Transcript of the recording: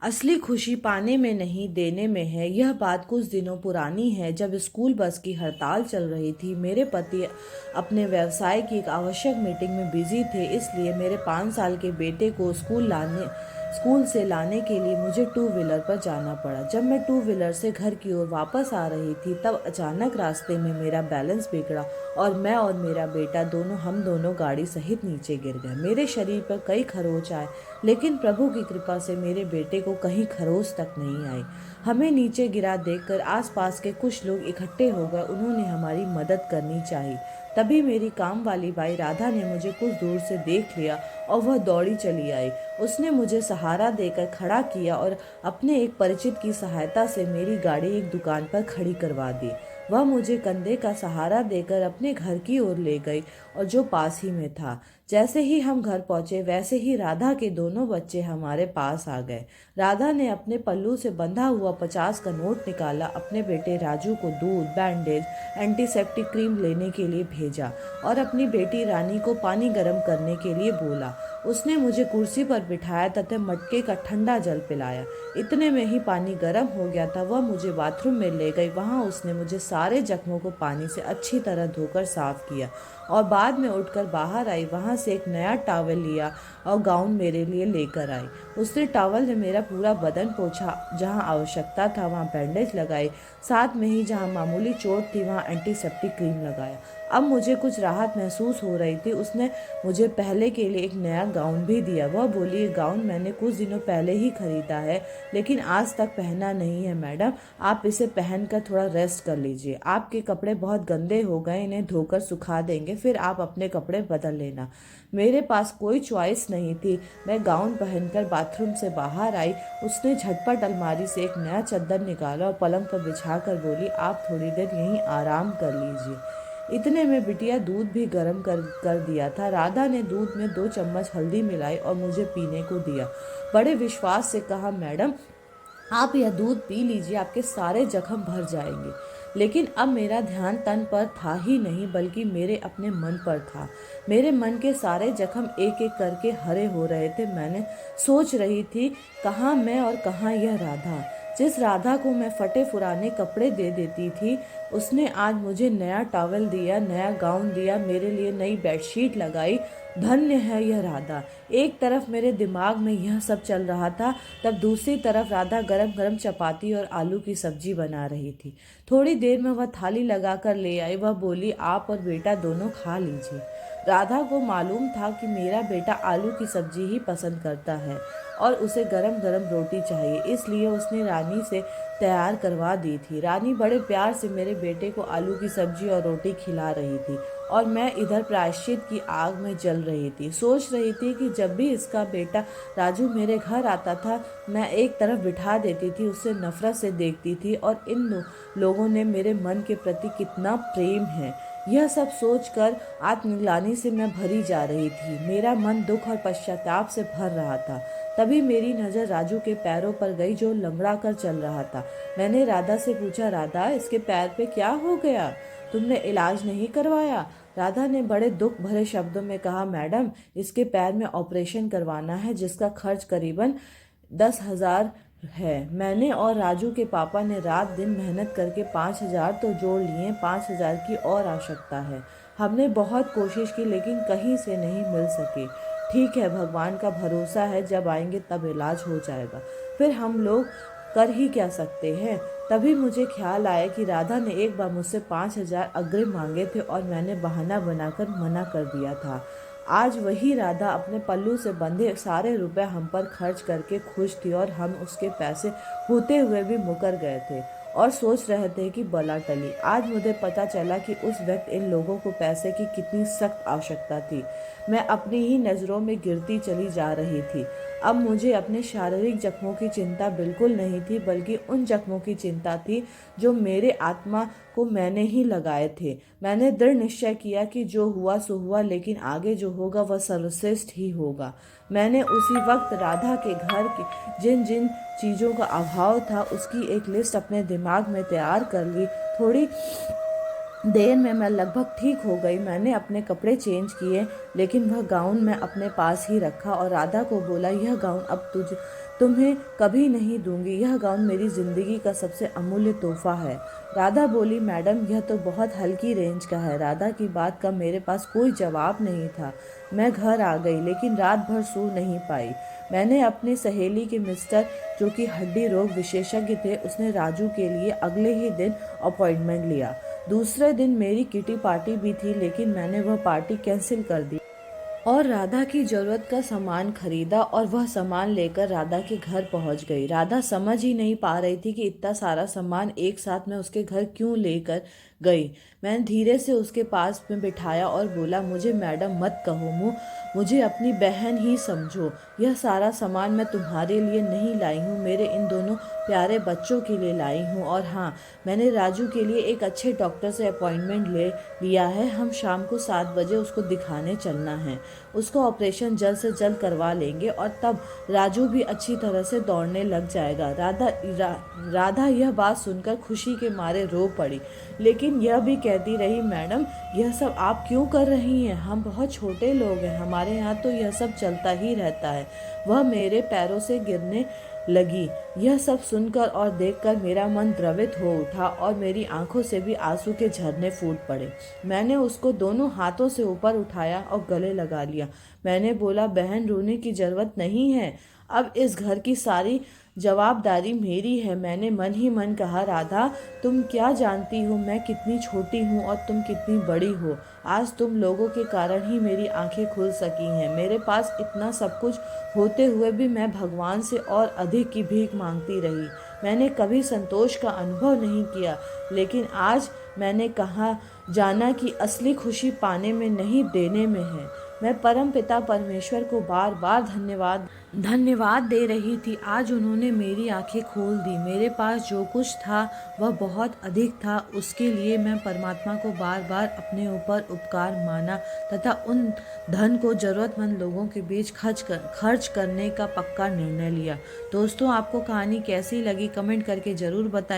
असली खुशी पाने में नहीं देने में है। यह बात कुछ दिनों पुरानी है। जब स्कूल बस की हड़ताल चल रही थी, मेरे पति अपने व्यवसाय की एक आवश्यक मीटिंग में बिजी थे, इसलिए मेरे 5 साल के बेटे को स्कूल से लाने के लिए मुझे टू व्हीलर पर जाना पड़ा। जब मैं टू व्हीलर से घर की ओर वापस आ रही थी, तब अचानक रास्ते में मेरा बैलेंस बिगड़ा और मैं और मेरा बेटा हम दोनों गाड़ी सहित नीचे गिर गए। मेरे शरीर पर कई खरोंच आए, लेकिन प्रभु की कृपा से मेरे बेटे को कहीं खरोच तक नहीं आई। हमें नीचे गिरा देखकर आसपास के कुछ लोग इकट्ठे हो गए। उन्होंने हमारी मदद करनी चाहिए। तभी मेरी काम वाली बाई राधा ने मुझे कुछ दूर से देख लिया और वह दौड़ी चली आई। उसने मुझे सहारा देकर खड़ा किया और अपने एक परिचित की सहायता से मेरी गाड़ी एक दुकान पर खड़ी करवा दी। वह मुझे कंधे का सहारा देकर अपने घर की ओर ले गई, और जो पास ही में था। जैसे ही हम घर पहुंचे, वैसे ही राधा के दोनों बच्चे हमारे पास आ गए। राधा ने अपने पल्लू से बंधा हुआ 50 का नोट निकाला, अपने बेटे राजू को दूध, बैंडेज, एंटीसेप्टिक क्रीम लेने के लिए भेजा और अपनी बेटी रानी को पानी गर्म करने के लिए बोला। उसने मुझे कुर्सी पर बिठाया तथा मटके का ठंडा जल पिलाया। इतने में ही पानी गर्म हो गया था। वह मुझे बाथरूम में ले गई। वहां उसने मुझे सारे जख्मों को पानी से अच्छी तरह धोकर साफ किया और बाद में उठकर बाहर आई। वहां से एक नया टॉवल लिया और गाउन मेरे लिए लेकर आई। उसने टॉवल ने मेरा पूरा बदन पोंछा, जहां आवश्यकता था वहां बैंडेज लगाई, साथ में ही जहां मामूली चोट थी वहां एंटीसेप्टिक क्रीम लगाया। अब मुझे कुछ राहत महसूस हो रही थी। उसने मुझे पहले के लिए एक नया गाउन भी दिया। वह बोली, ये गाउन मैंने कुछ दिनों पहले ही खरीदा है, लेकिन आज तक पहना नहीं है मैडम। आप इसे पहनकर थोड़ा रेस्ट कर लीजिए। आपके कपड़े बहुत गंदे हो गए, इन्हें धोकर सुखा देंगे, फिर आप अपने कपड़े बदल लेना। मेरे पास कोई चॉइस नहीं थी। मैं गाउन पहनकर बाथरूम से बाहर आई। उसने झटपट अलमारी से एक नया चद्दर निकाला और पलंग पर बिछाकर बोली, आप थोड़ी देर यहीं आराम कर लीजिए। इतने में बिटिया दूध भी गर्म कर दिया था। राधा ने दूध में 2 चम्मच हल्दी मिलाई और मुझे पीने को दिया। बड़े विश्वास से कहा, मैडम आप यह दूध पी लीजिए, आपके सारे जख्म भर जाएंगे। लेकिन अब मेरा ध्यान तन पर था ही नहीं, बल्कि मेरे अपने मन पर था। मेरे मन के सारे जख्म एक एक करके हरे हो रहे थे। मैंने सोच रही थी, कहाँ मैं और कहाँ यह राधा। जिस राधा को मैं फटे पुराने कपड़े दे देती थी, उसने आज मुझे नया टॉवल दिया, नया गाउन दिया, मेरे लिए नई बेडशीट लगाई। धन्य है यह राधा। एक तरफ मेरे दिमाग में यह सब चल रहा था, तब दूसरी तरफ राधा गरम गरम चपाती और आलू की सब्जी बना रही थी। थोड़ी देर में वह थाली लगाकर ले आई। वह बोली, आप और बेटा दोनों खा लीजिए। राधा को मालूम था कि मेरा बेटा आलू की सब्जी ही पसंद करता है और उसे गरम गरम रोटी चाहिए, इसलिए उसने रानी से तैयार करवा दी थी। रानी बड़े प्यार से मेरे बेटे को आलू की सब्जी और रोटी खिला रही थी और मैं इधर प्रायश्चित की आग में जल रही थी। सोच रही थी कि जब भी इसका बेटा राजू मेरे घर आता था, मैं एक तरफ बिठा देती थी, उससे नफरत से देखती थी, और इन लोगों ने मेरे मन के प्रति कितना प्रेम है। यह सब सोचकर आत्मग्लानि से मैं भरी जा रही थी। मेरा मन दुख और पश्चाताप से भर रहा था। तभी मेरी नज़र राजू के पैरों पर गई, जो लंगड़ा कर चल रहा था। मैंने राधा से पूछा, राधा इसके पैर पे क्या हो गया? तुमने इलाज नहीं करवाया? राधा ने बड़े दुख भरे शब्दों में कहा, मैडम इसके पैर में ऑपरेशन करवाना है, जिसका खर्च करीबन 10,000 है। मैंने और राजू के पापा ने रात दिन मेहनत करके 5,000 तो जोड़ लिए, 5,000 की और आवश्यकता है। हमने बहुत कोशिश की, लेकिन कहीं से नहीं मिल सके। ठीक है, भगवान का भरोसा है, जब आएंगे तब इलाज हो जाएगा। फिर हम लोग कर ही क्या सकते हैं। तभी मुझे ख्याल आया कि राधा ने एक बार मुझसे 5,000 अग्रिम मांगे थे और मैंने बहाना बनाकर मना कर दिया था। आज वही राधा अपने पल्लू से बंधे सारे रुपए हम पर खर्च करके खुश थी, और हम उसके पैसे होते हुए भी मुकर गए थे और सोच रहे थे कि बला टली। आज मुझे पता चला कि उस वक्त इन लोगों को पैसे की कितनी सख्त आवश्यकता थी। मैं अपनी ही नज़रों में गिरती चली जा रही थी। अब मुझे अपने शारीरिक जख्मों की चिंता बिल्कुल नहीं थी, बल्कि उन जख्मों की चिंता थी जो मेरे आत्मा को मैंने ही लगाए थे। मैंने दृढ़ निश्चय किया कि जो हुआ सो हुआ, लेकिन आगे जो होगा वह सर्वश्रेष्ठ ही होगा। मैंने उसी वक्त राधा के घर की जिन जिन चीज़ों का अभाव था, उसकी एक लिस्ट अपने दिमाग में तैयार कर ली। थोड़ी देर में मैं लगभग ठीक हो गई। मैंने अपने कपड़े चेंज किए, लेकिन वह गाउन मैं अपने पास ही रखा और राधा को बोला, यह गाउन अब तुम्हें कभी नहीं दूंगी। यह गाउन मेरी ज़िंदगी का सबसे अमूल्य तोहफा है। राधा बोली, मैडम यह तो बहुत हल्की रेंज का है। राधा की बात का मेरे पास कोई जवाब नहीं था। मैं घर आ गई लेकिन रात भर सो नहीं पाई। मैंने अपनी सहेली के मिस्टर, जो कि हड्डी रोग विशेषज्ञ थे, उसने राजू के लिए अगले ही दिन अपॉइंटमेंट लिया। दूसरे दिन मेरी किटी पार्टी भी थी लेकिन मैंने वह पार्टी कैंसिल कर दी और राधा की ज़रूरत का सामान खरीदा और वह सामान लेकर राधा के घर पहुंच गई। राधा समझ ही नहीं पा रही थी कि इतना सारा सामान एक साथ मैं उसके घर क्यों लेकर गई। मैंने धीरे से उसके पास में बिठाया और बोला, मुझे मैडम मत कहो, मुझे अपनी बहन ही समझो। यह सारा सामान मैं तुम्हारे लिए नहीं लाई हूँ, मेरे इन दोनों प्यारे बच्चों के लिए लाई हूँ। और हाँ, मैंने राजू के लिए एक अच्छे डॉक्टर से अपॉइंटमेंट ले लिया है। हम शाम को 7 बजे उसको दिखाने चलना है। उसका ऑपरेशन जल्द से जल्द करवा लेंगे और तब राजू भी अच्छी तरह से दौड़ने लग जाएगा। राधा यह बात सुनकर खुशी के मारे रो पड़ी, लेकिन यह भी कहती रही, मैडम यह सब आप क्यों कर रही हैं? हम बहुत छोटे लोग हैं, हमारे यहाँ तो यह सब चलता ही रहता है। वह मेरे पैरों से गिरने लगी। यह सब सुनकर और देखकर मेरा मन द्रवित हो उठा और मेरी आंखों से भी आंसू के झरने फूट पड़े। मैंने उसको दोनों हाथों से ऊपर उठाया और गले लगा लिया। मैंने बोला, बहन रोने की जरूरत नहीं है, अब इस घर की सारी जवाबदारी मेरी है। मैंने मन ही मन कहा, राधा तुम क्या जानती हो मैं कितनी छोटी हूँ और तुम कितनी बड़ी हो। आज तुम लोगों के कारण ही मेरी आंखें खुल सकी हैं। मेरे पास इतना सब कुछ होते हुए भी मैं भगवान से और अधिक की भीख मांगती रही। मैंने कभी संतोष का अनुभव नहीं किया, लेकिन आज मैंने कहा जाना कि असली खुशी पाने में नहीं देने में है। मैं परम पिता परमेश्वर को बार बार धन्यवाद दे रही थी। आज उन्होंने मेरी आंखें खोल दी। मेरे पास जो कुछ था वह बहुत अधिक था। उसके लिए मैं परमात्मा को बार बार अपने ऊपर उपकार माना तथा उन धन को जरूरतमंद लोगों के बीच खर्च करने का पक्का निर्णय लिया। दोस्तों, आपको कहानी कैसी लगी कमेंट करके ज़रूर बताएं।